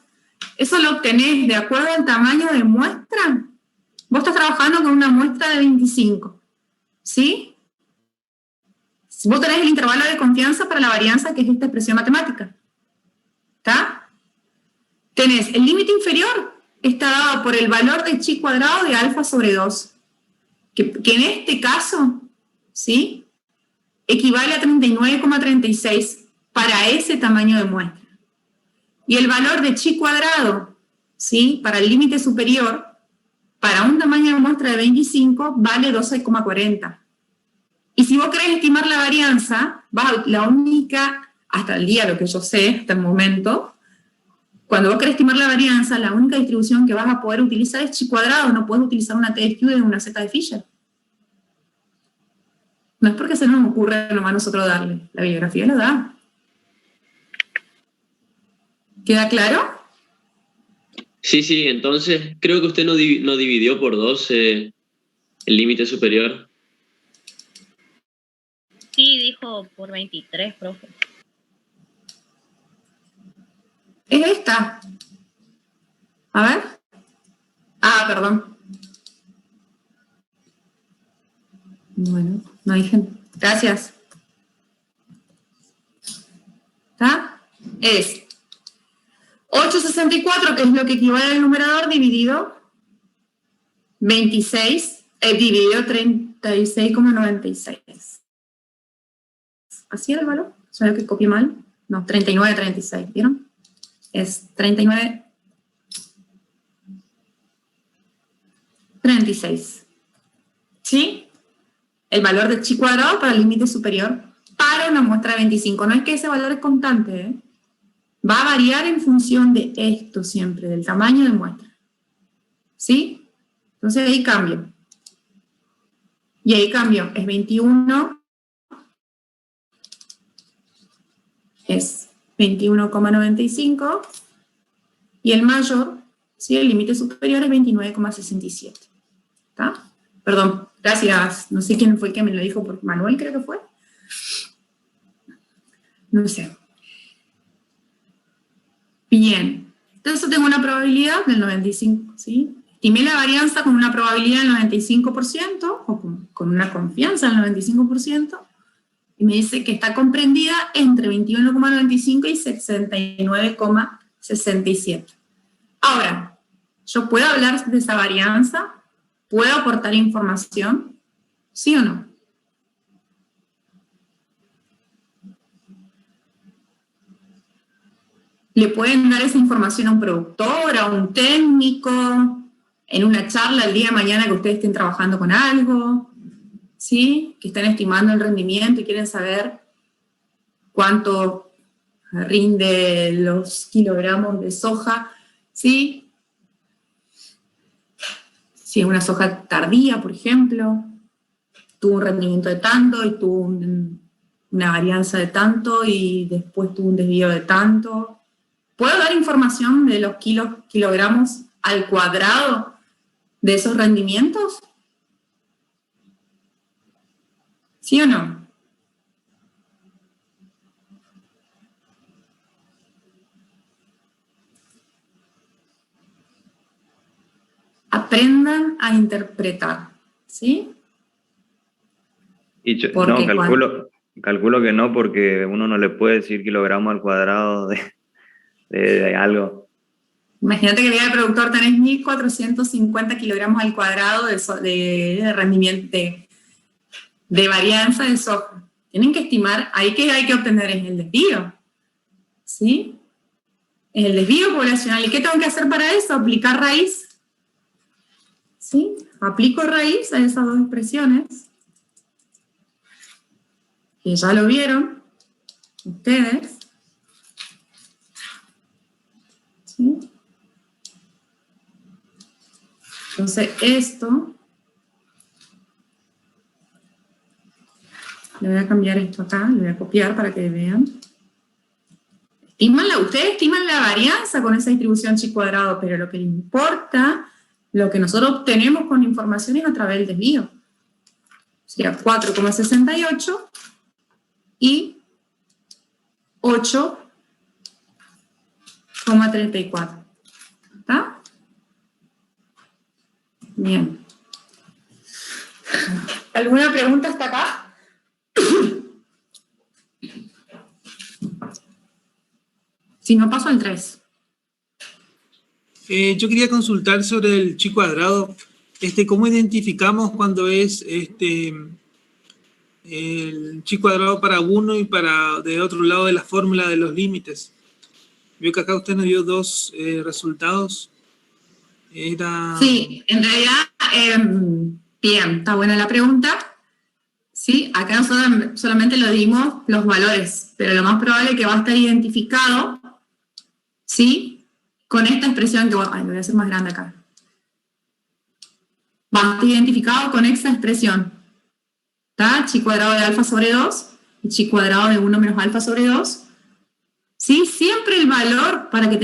Eso lo obtenés de acuerdo al tamaño de muestra. Vos estás trabajando con una muestra de 25, ¿sí? Vos tenés el intervalo de confianza para la varianza, que es esta expresión matemática. ¿Está? Tenés el límite inferior, está dado por el valor de chi cuadrado de alfa sobre 2, que en este caso, ¿sí?, equivale a 39,36 para ese tamaño de muestra. Y el valor de chi cuadrado, ¿sí?, para el límite superior, para un tamaño de muestra de 25, vale 12,40. Y si vos querés estimar la varianza, la única, hasta el día, lo que yo sé, hasta el momento, cuando vos querés estimar la varianza, la única distribución que vas a poder utilizar es chi cuadrado, no puedes utilizar una T de Student o una Z de Fisher. No es porque se nos ocurre nomás nosotros darle, la bibliografía lo da. ¿Queda claro? Sí, entonces creo que usted no dividió por 12 el límite superior. Sí, dijo por 23, profe. Es esta. A ver. Ah, perdón. Bueno, no dije. Gracias. ¿Está? Es 864, que es lo que equivale al numerador, dividido 26, dividido 36,96. ¿Así era el valor? ¿Sabes que copié mal? No, 39,36, ¿vieron? es 39,36. ¿Sí? El valor de chi cuadrado para el límite superior para una muestra de 25. No es que ese valor es constante, ¿eh? Va a variar en función de esto siempre, del tamaño de muestra. ¿Sí? Entonces ahí cambio. Y ahí cambio. Es 21. Es 21,95. Y el mayor, ¿sí? El límite superior es 29,67. ¿Está? Perdón, gracias. No sé quién fue el que me lo dijo, porque Manuel creo que fue. No sé. Bien. Entonces tengo una probabilidad del 95%, ¿sí? Estimé la varianza con una probabilidad del 95%, o con una confianza del 95%, y me dice que está comprendida entre 21,95 y 69,67. Ahora, ¿yo puedo hablar de esa varianza? ¿Puedo aportar información? ¿Sí o no? ¿Le pueden dar esa información a un productor, a un técnico, en una charla el día de mañana que ustedes estén trabajando con algo? ¿Sí? Que estén estimando el rendimiento y quieren saber cuánto rinde los kilogramos de soja, ¿sí? Si es una soja tardía, por ejemplo, tuvo un rendimiento de tanto y tuvo una varianza de tanto y después tuvo un desvío de tanto. ¿Puedo dar información de los kilogramos al cuadrado de esos rendimientos? ¿Sí o no? Aprendan a interpretar, ¿sí? Y yo, Porque no, calculo que no, porque uno no le puede decir kilogramos al cuadrado de algo. Imagínate que el día del productor tenés 1.450 kilogramos al cuadrado de rendimiento, de varianza de soja. Tienen que estimar, ahí que hay que obtener es el desvío, ¿sí? Es el desvío poblacional. ¿Y qué tengo que hacer para eso? Aplicar raíz. ¿Sí? Aplico raíz a esas dos expresiones, que ya lo vieron ustedes. ¿Sí? Entonces esto, le voy a cambiar esto acá, le voy a copiar para que vean. Ustedes estiman la varianza con esa distribución chi cuadrado, pero lo que le importa, lo que nosotros obtenemos con información es a través del desvío. Sería 4,68 y 8,34. ¿Está? Bien. ¿Alguna pregunta hasta acá? Si no, paso al 3. Yo quería consultar sobre el chi cuadrado. ¿Cómo identificamos cuando es el chi cuadrado para uno y para de otro lado de la fórmula de los límites? Veo que acá usted nos dio dos resultados. Sí, en realidad, bien, está buena la pregunta. Sí, acá nosotros solamente lo dimos los valores, pero lo más probable es que va a estar identificado, ¿sí? Con esta expresión que lo voy a hacer más grande acá. Va a estar identificado con esta expresión. ¿Está? Chi cuadrado de alfa sobre 2 y chi cuadrado de 1 menos alfa sobre 2. ¿Sí? Siempre el valor, para que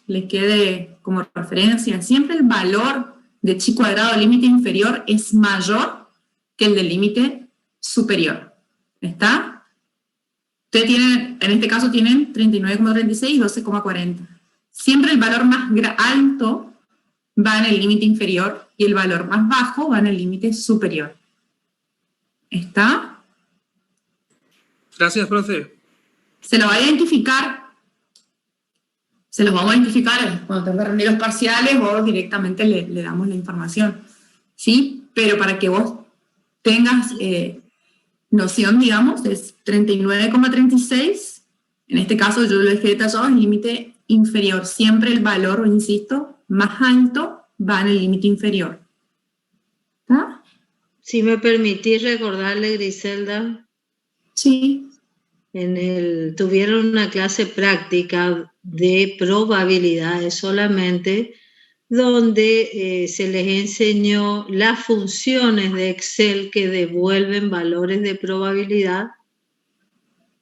les quede como referencia, siempre el valor de chi cuadrado del límite inferior es mayor que el del límite superior. ¿Está? Ustedes tienen, en este caso tienen 39,36 y 12,40. Siempre el valor más alto va en el límite inferior y el valor más bajo va en el límite superior. ¿Está? Gracias, profe. Se lo va a identificar. Se los vamos a identificar cuando tenga que rendir los parciales o directamente le damos la información. ¿Sí? Pero para que vos tengas noción, digamos, es 39,36. En este caso yo lo dejé detallado, es el límite inferior. Siempre el valor, insisto, más alto va en el límite inferior. ¿Está? Si me permitís recordarle, Griselda, Sí. Tuvieron una clase práctica de probabilidades solamente, donde se les enseñó las funciones de Excel que devuelven valores de probabilidad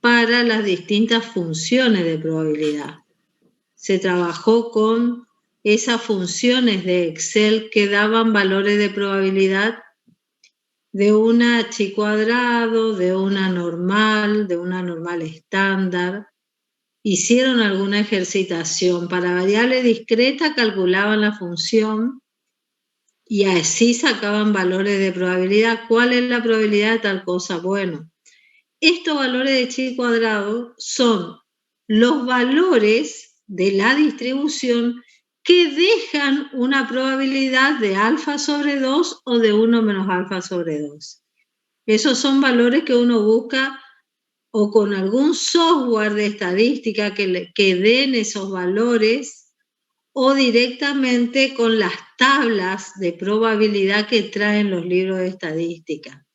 para las distintas funciones de probabilidad. Se trabajó con esas funciones de Excel que daban valores de probabilidad de una chi cuadrado, de una normal estándar. Hicieron alguna ejercitación. Para variable discreta calculaban la función y así sacaban valores de probabilidad. ¿Cuál es la probabilidad de tal cosa? Bueno, estos valores de chi cuadrado son los valores de la distribución que dejan una probabilidad de alfa sobre 2 o de 1 menos alfa sobre 2. Esos son valores que uno busca o con algún software de estadística que den esos valores o directamente con las tablas de probabilidad que traen los libros de estadística.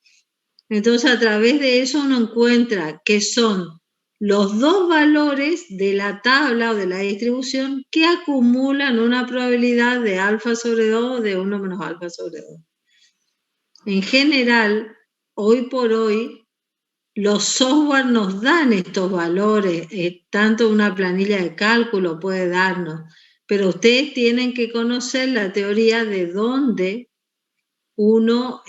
Entonces, a través de eso uno encuentra que son los dos valores de la tabla o de la distribución que acumulan una probabilidad de alfa sobre 2 o de 1 menos alfa sobre 2. En general, hoy por hoy, los software nos dan estos valores, tanto una planilla de cálculo puede darnos, pero ustedes tienen que conocer la teoría de dónde uno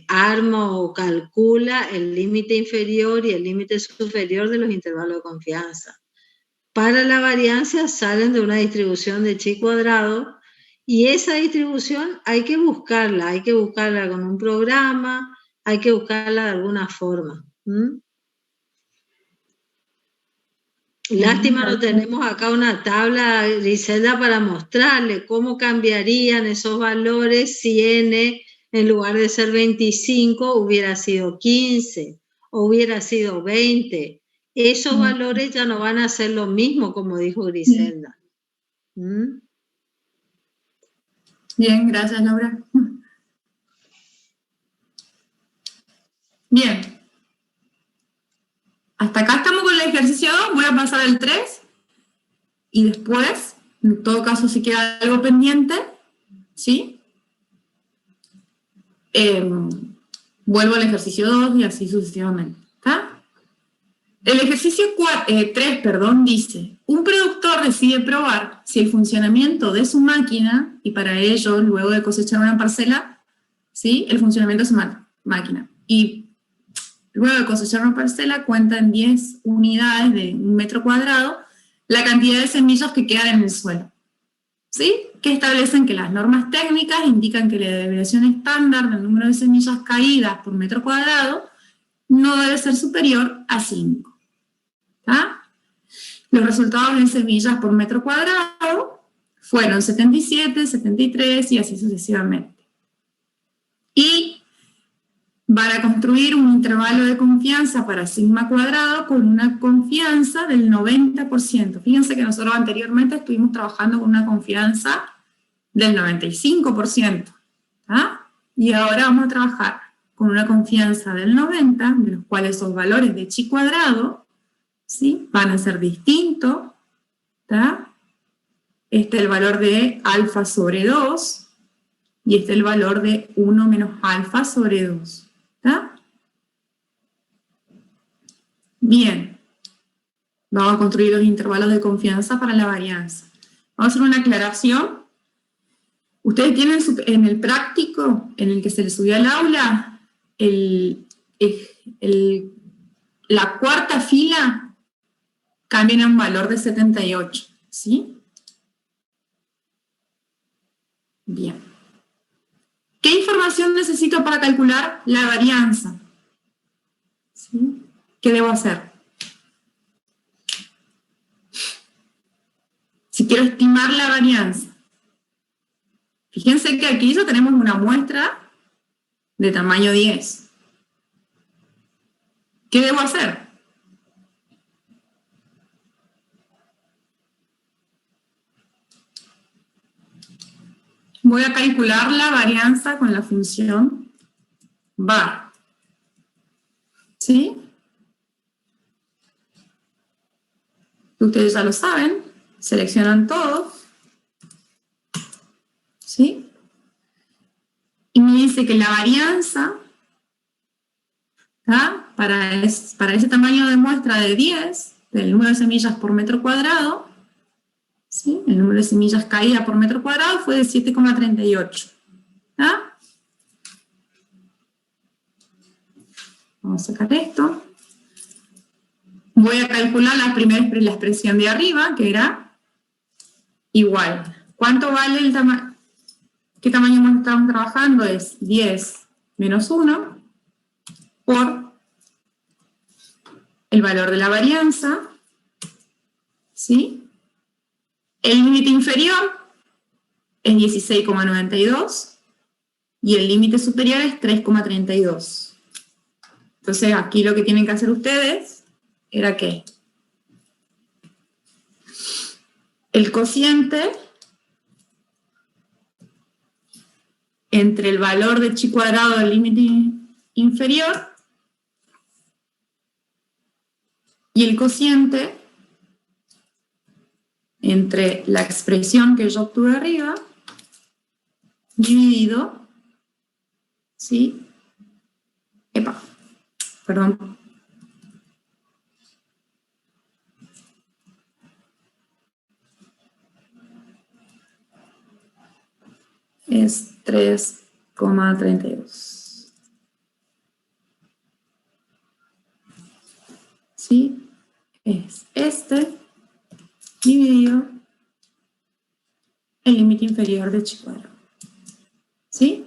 arma o calcula el límite inferior y el límite superior de los intervalos de confianza. Para la varianza salen de una distribución de chi cuadrado y esa distribución hay que buscarla con un programa, hay que buscarla de alguna forma. Lástima, no tenemos acá una tabla, Griselda, para mostrarle cómo cambiarían esos valores si n en lugar de ser 25 hubiera sido 15 o hubiera sido 20. Esos valores ya no van a ser lo mismo, como dijo Griselda. Bien, gracias, Laura. Bien. Hasta acá estamos con el ejercicio 2, voy a pasar al 3 y después, en todo caso, si queda algo pendiente, ¿sí? Vuelvo al ejercicio 2 y así sucesivamente, ¿está? El ejercicio 3, dice, un productor decide probar si el funcionamiento de su máquina, y para ello, luego de cosechar una parcela, ¿sí? El funcionamiento de su máquina, y luego de cosechar una parcela cuenta en 10 unidades de un metro cuadrado la cantidad de semillas que quedan en el suelo, ¿sí? Que establecen que las normas técnicas indican que la deviación estándar del número de semillas caídas por metro cuadrado no debe ser superior a 5. ¿Tá? Los resultados en semillas por metro cuadrado fueron 77, 73 y así sucesivamente. Y van a construir un intervalo de confianza para sigma cuadrado con una confianza del 90%. Fíjense que nosotros anteriormente estuvimos trabajando con una confianza del 95%. ¿Ah? Y ahora vamos a trabajar con una confianza del 90%, de los cuales esos valores de chi cuadrado, ¿sí? Van a ser distintos. ¿Tá? Este es el valor de alfa sobre 2 y este es el valor de 1 menos alfa sobre 2. ¿Tá? Bien, vamos a construir los intervalos de confianza para la varianza. Vamos a hacer una aclaración. Ustedes tienen en el práctico, en el que se les subió al aula, la cuarta fila cambia a un valor de 78, ¿sí? Bien. ¿Qué información necesito para calcular la varianza? ¿Sí? ¿Qué debo hacer? Si quiero estimar la varianza. Fíjense que aquí ya tenemos una muestra de tamaño 10. ¿Qué debo hacer? voy a calcular la varianza con la función var. ¿Sí? Ustedes ya lo saben, seleccionan todo. ¿Sí? Y me dice que la varianza, ¿tá? para ese tamaño de muestra de 10, del número de semillas por metro cuadrado, ¿sí? El número de semillas caída por metro cuadrado fue de 7,38. ¿Tá? Vamos a sacar esto. Voy a calcular la expresión de arriba, que era igual. ¿Cuánto vale el tamaño? ¿Qué tamaño estamos trabajando? Es 10 menos 1 por el valor de la varianza, ¿sí? El límite inferior es 16,92 y el límite superior es 3,32. Entonces aquí lo que tienen que hacer ustedes era que el cociente entre el valor de chi cuadrado del límite inferior y el cociente entre la expresión que yo obtuve arriba dividido, ¿sí? Perdón. Es 3,32. ¿Sí? Es este dividido el límite inferior de chi cuadrado. ¿Sí?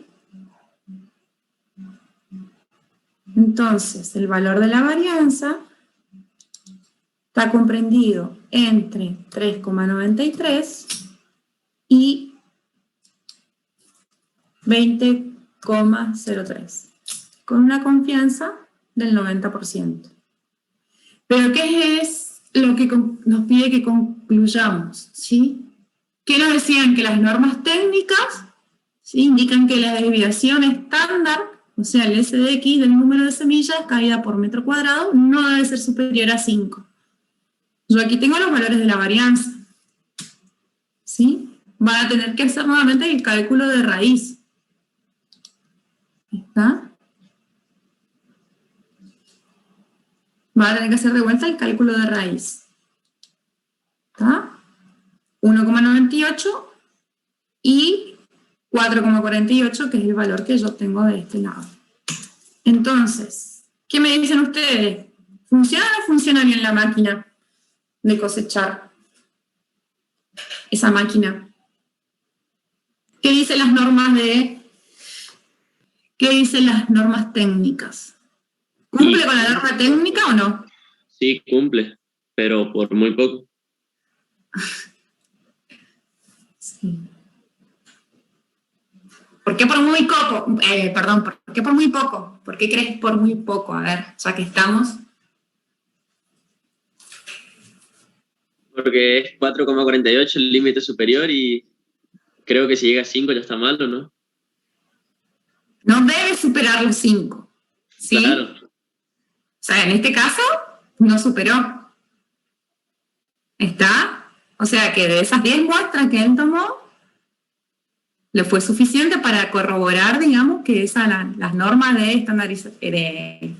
Entonces, el valor de la varianza está comprendido entre 3,93 y 20,03, con una confianza del 90%. Pero ¿qué es lo que nos pide que concluyamos? ¿Sí? ¿Qué nos decían? Que las normas técnicas, ¿sí?, indican que la desviación estándar, o sea, el SDX del número de semillas caída por metro cuadrado, no debe ser superior a 5. Yo aquí tengo los valores de la varianza. ¿Sí? Van a tener que hacer nuevamente el cálculo de raíz. ¿Está? Va a tener que hacer de vuelta el cálculo de raíz. ¿Está? 1,98 y 4,48, que es el valor que yo tengo de este lado. Entonces, ¿qué me dicen ustedes? ¿Funciona o no funciona bien la máquina de cosechar? Esa máquina. ¿Qué dicen las normas ¿Qué dicen las normas técnicas? ¿Cumple con la norma técnica o no? Sí, cumple, pero por muy poco. Sí. ¿Por qué por muy poco? ¿Por qué por muy poco? ¿Por qué crees por muy poco? A ver, ya que estamos. Porque es 4,48 el límite superior y creo que si llega a 5 ya está mal, ¿o no? No debe superar los 5. ¿Sí? Claro. O sea, en este caso, no superó. ¿Está? O sea, que de esas 10 muestras que él tomó, le fue suficiente para corroborar, digamos, que las normas de estandarización,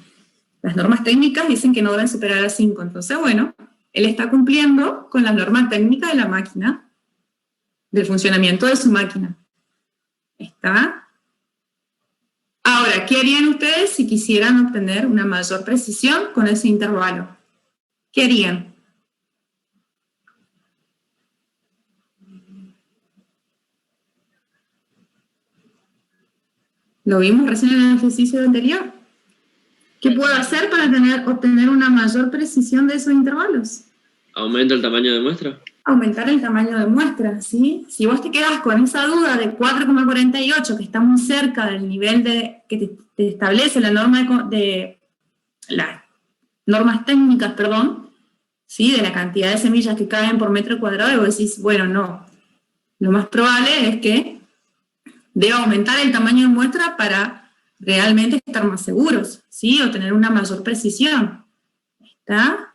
las normas técnicas dicen que no deben superar a 5. Entonces, bueno, él está cumpliendo con las normas técnicas de la máquina, del funcionamiento de su máquina. ¿Está? Ahora, ¿qué harían ustedes si quisieran obtener una mayor precisión con ese intervalo? ¿Qué harían? Lo vimos recién en el ejercicio anterior. ¿Qué puedo hacer para obtener una mayor precisión de esos intervalos? ¿Aumenta el tamaño de muestra? Aumentar el tamaño de muestra, ¿sí? Si vos te quedás con esa duda de 4,48, que está muy cerca del nivel que te establece la norma las normas técnicas, perdón, ¿sí?, de la cantidad de semillas que caen por metro cuadrado, y vos decís, bueno, no. Lo más probable es que debe aumentar el tamaño de muestra para realmente estar más seguros, ¿sí? O tener una mayor precisión. ¿Está?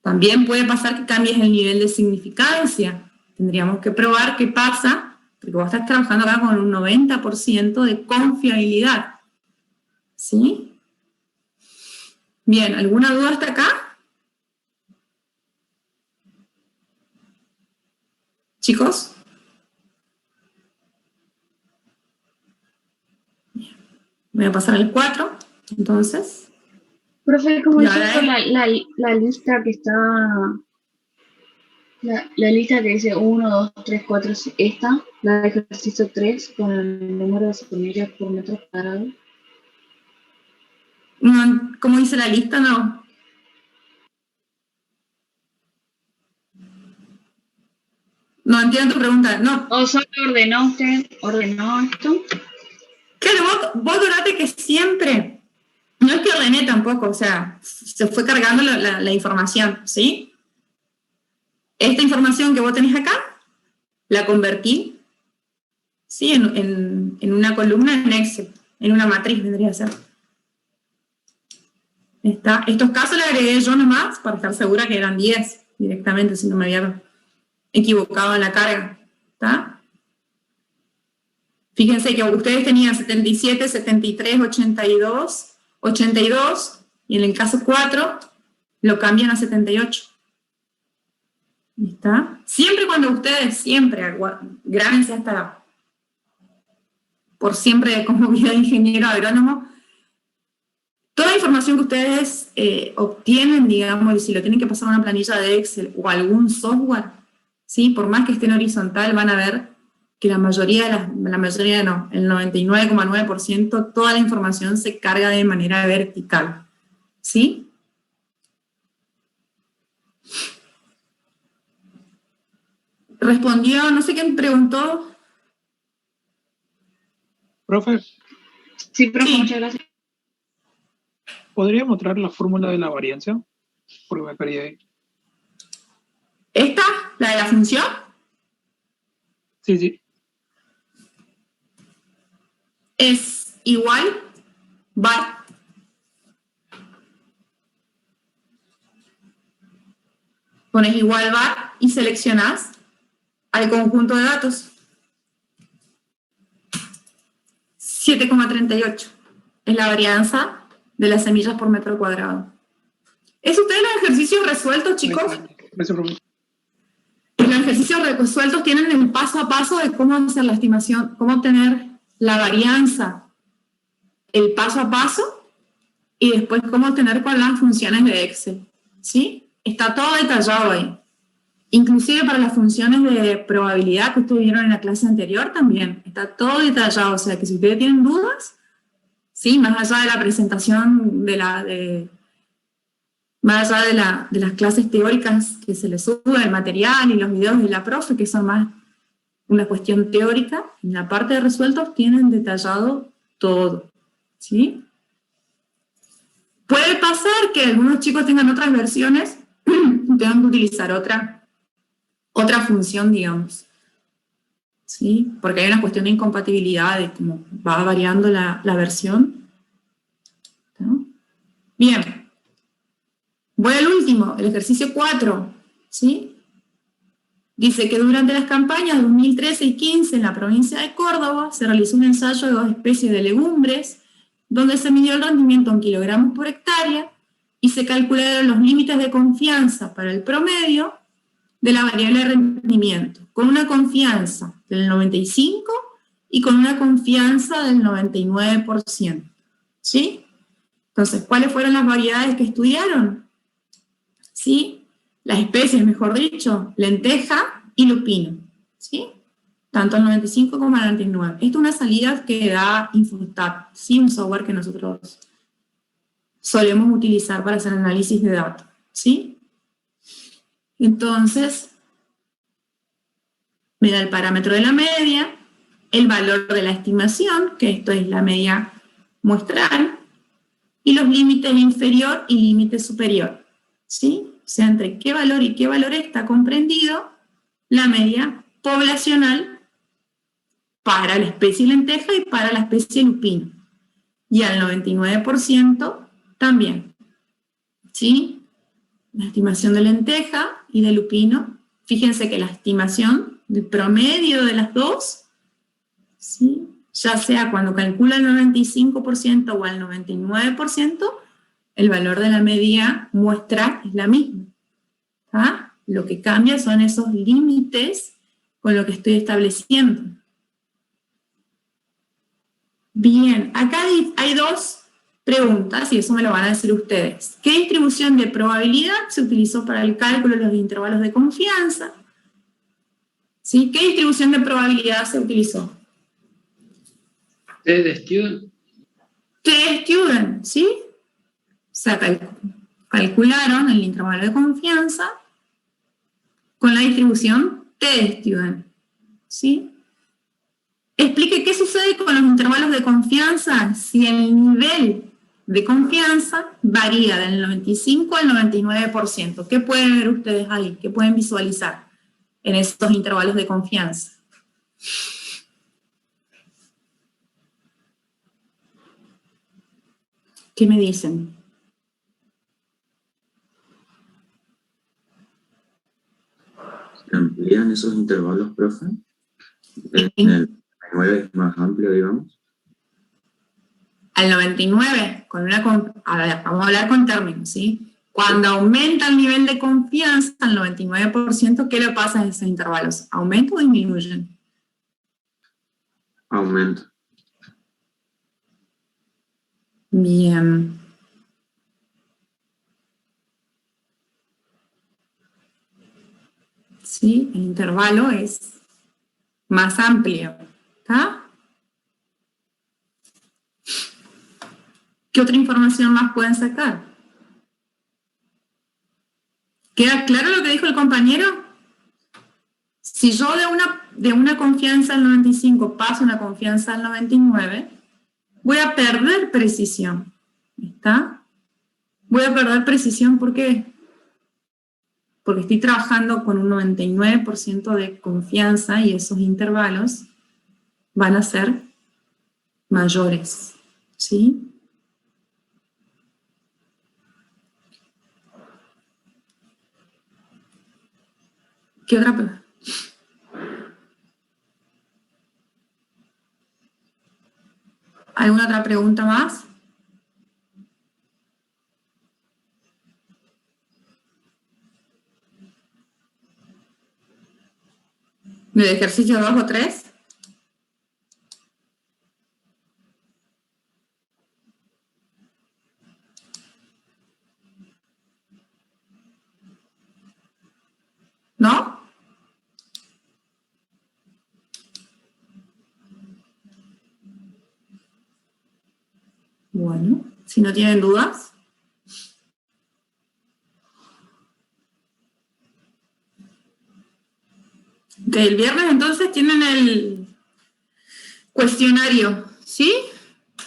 También puede pasar que cambies el nivel de significancia. Tendríamos que probar qué pasa, porque vos estás trabajando acá con un 90% de confiabilidad. ¿Sí? Bien, ¿alguna duda hasta acá? ¿Chicos? Bien. Voy a pasar al 4, entonces. Profe, ¿cómo Y es ahora la lista que está, la lista que dice 1, 2, 3, 4, esta, la de ejercicio 3, con el número de semillas por metro cuadrado? No, ¿cómo dice la lista? No. No entiendo tu pregunta. No. ¿O solo ordenó esto? Claro, vos durate que siempre, no es que ordené tampoco, o sea, se fue cargando la información, ¿sí? Esta información que vos tenés acá, la convertí, ¿sí? En una columna en Excel, en una matriz vendría a ser. Estos casos le agregué yo nomás para estar segura que eran 10 directamente, si no me había equivocado en la carga, ¿está? Fíjense que ustedes tenían 77, 73, 82, 82, y en el caso 4 lo cambian a 78. ¿Está? Siempre cuando ustedes, grábense hasta por siempre como vida de ingeniero agrónomo, toda información que ustedes obtienen, digamos, y si lo tienen que pasar a una planilla de Excel o algún software, ¿sí? Por más que esté en horizontal, van a ver que el 99,9%, toda la información se carga de manera vertical, ¿sí? Respondió, no sé quién preguntó. Profe, Sí, profe, Sí. muchas gracias. ¿podría mostrar la fórmula de la varianza? Porque me perdí ahí. ¿Esta? ¿La de la función? Sí, sí. Es igual var. Pones igual var y seleccionás al conjunto de datos. 7,38 es la varianza de las semillas por metro cuadrado. ¿Es ustedes los ejercicios resueltos, chicos? Gracias, profe. Los ejercicios resueltos tienen el paso a paso de cómo hacer la estimación, cómo obtener la varianza, el paso a paso, y después cómo obtener con las funciones de Excel. ¿Sí? Está todo detallado ahí. Inclusive para las funciones de probabilidad que ustedes vieron en la clase anterior también. Está todo detallado. O sea que si ustedes tienen dudas, ¿sí? Más allá de la presentación más allá de las clases teóricas que se les sube, el material y los videos de la profe, que son más una cuestión teórica, en la parte de resueltos tienen detallado todo, ¿sí? Puede pasar que algunos chicos tengan otras versiones y tengan que utilizar otra función, digamos, ¿sí? Porque hay una cuestión de incompatibilidad de cómo va variando la versión, ¿no? Bien. Voy al último, el ejercicio 4, ¿sí? Dice que durante las campañas 2013 y 15 en la provincia de Córdoba se realizó un ensayo de 2 especies de legumbres donde se midió el rendimiento en kilogramos por hectárea y se calcularon los límites de confianza para el promedio de la variable de rendimiento, con una confianza del 95% y con una confianza del 99%, ¿sí? Entonces, ¿cuáles fueron las variedades que estudiaron? ¿Sí? Las especies, mejor dicho, lenteja y lupino, ¿sí? Tanto el 95 como el 99. Esto es una salida que da Infostat, ¿sí? Un software que nosotros solemos utilizar para hacer análisis de datos, ¿sí? Entonces, me da el parámetro de la media, el valor de la estimación, que esto es la media muestral, y los límites inferior y límite superior, ¿sí? O sea, entre qué valor y qué valor está comprendido la media poblacional para la especie lenteja y para la especie lupino. Y al 99% también. ¿Sí? La estimación de lenteja y de lupino. Fíjense que la estimación del promedio de las dos, ¿sí?, ya sea cuando calcula el 95% o al 99%, el valor de la media muestra es la misma. ¿Ah? Lo que cambia son esos límites con lo que estoy estableciendo. Bien, acá hay dos preguntas, y eso me lo van a decir ustedes. ¿Qué distribución de probabilidad se utilizó para el cálculo de los intervalos de confianza? ¿Sí? ¿Qué distribución de probabilidad se utilizó? T-de-Student. T-de-Student, ¿sí? O sea, calcularon el intervalo de confianza con la distribución T-de-Student, ¿sí? Explique qué sucede con los intervalos de confianza si el nivel de confianza varía del 95 al 99%. ¿Qué pueden ver ustedes ahí? ¿Qué pueden visualizar en estos intervalos de confianza? ¿Qué me dicen? ¿Se amplían esos intervalos, profe? En el 9 es más amplio, digamos. Al 99, a ver, vamos a hablar con términos, ¿sí? Cuando aumenta el nivel de confianza al 99%, ¿qué le pasa a esos intervalos? ¿Aumentan o disminuyen? Aumenta. Bien. ¿Sí? El intervalo es más amplio. ¿Está? ¿Qué otra información más pueden sacar? ¿Queda claro lo que dijo el compañero? Si yo de una confianza al 95 paso a una confianza al 99, voy a perder precisión. ¿Está? Voy a perder precisión, ¿por qué? Porque estoy trabajando con un 99% de confianza y esos intervalos van a ser mayores. ¿Sí? ¿Qué otra pregunta? ¿Alguna otra pregunta más? ¿De ejercicio 2 o 3? ¿No? Bueno, si no tienen dudas. El viernes entonces tienen el cuestionario, ¿sí?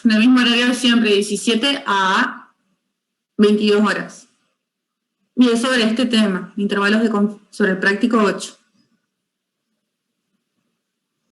En el mismo horario de siempre, 17 a 22 horas. Y es sobre este tema, intervalos sobre el práctico 8.